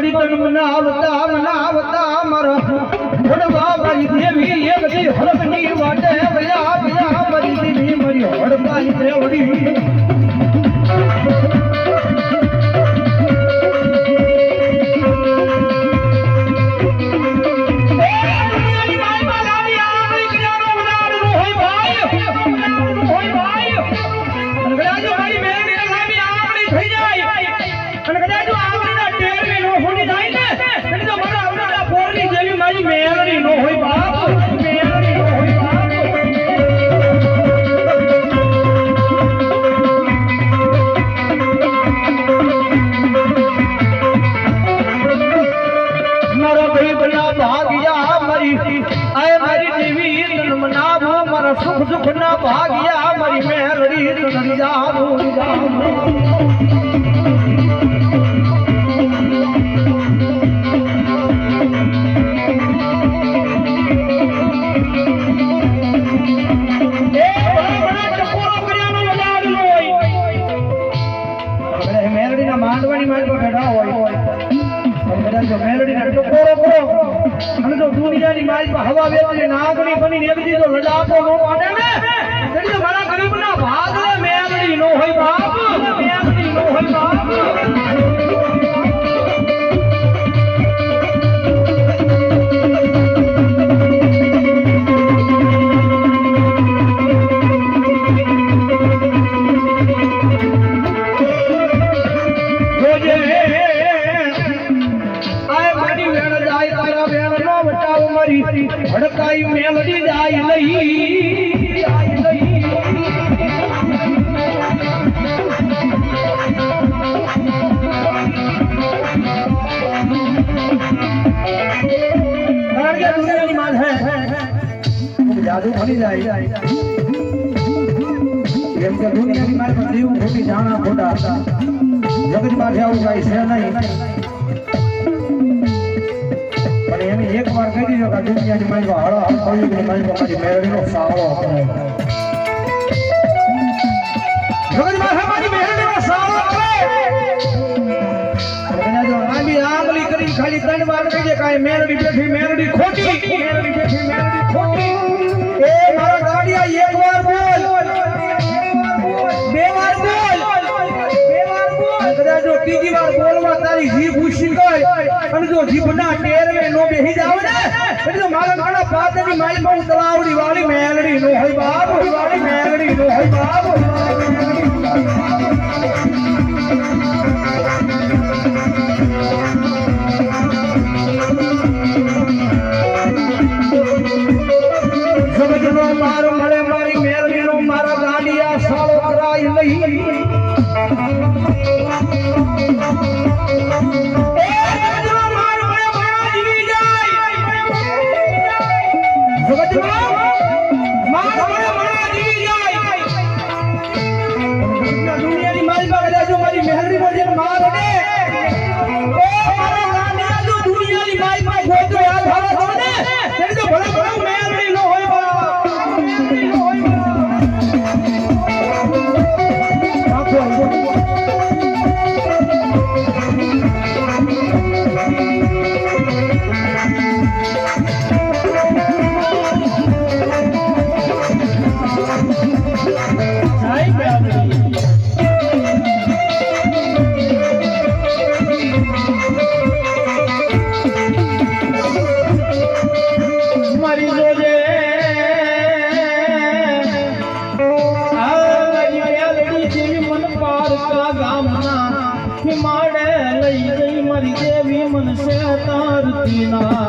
મારી તન મનાવતા મારા હડવા મારી દેવી એ બધી હરકની વાટે ભયા મારી દેવી મારી હડવાઈ દેવડી सुख दुख ना भाग्या मरी मेहरी तुझी जाऊं मेलडी ना मांडवानी मांड पर बैठा હોય જો મેલડી ના ટકોરો કરો અને જો દુનિયાની માલ પર હવા વેચી નાગણી બની ને બધી તો લડાતો નો પાડે ને એટલે તો મારા ગરીબના ભાગને મેલડી નો હોય બાપ મેલડી નો હોય બાપ હડકાઈ મેલડી જાય લઈ જાદુ બની જાય એમ કે દુનિયાની માલ પર દેવું ખોટી જાણા ખોટા હતા જગત પાસે આવું કઈ છે નહીં एक बार कह दीजिए का दुनिया की माइल हड़ा हड़ पड़ी की माइल हमारी मेहरी नो सावळो करे जगत में हमारी मेहरी नो सावळो करे जो आंबी आंगली करी खाली तीन बार कह दे काई मेहरी बैठी मेहरी खोटी ए मारा गाड़िया एक बार बोल बे बार बोल कदा जो तीजी बार बोलवा तारी जीभ उछी गई અને જો જીભના ટેરવે નો બેહી જાવ ને એટલે તો મારા ઘણા પાતની માઈ બહુ તલાવડી વાળી મેલડી નો હોય બાપ વાળી મેલડી નો હોય બાપ સમજનો મારો મળે મારી મેલડી નો મારા ગાડિયા સાળો કરાઈ લઈ માડે લઈ જઈ મારી દેવી મનસે તારતી ના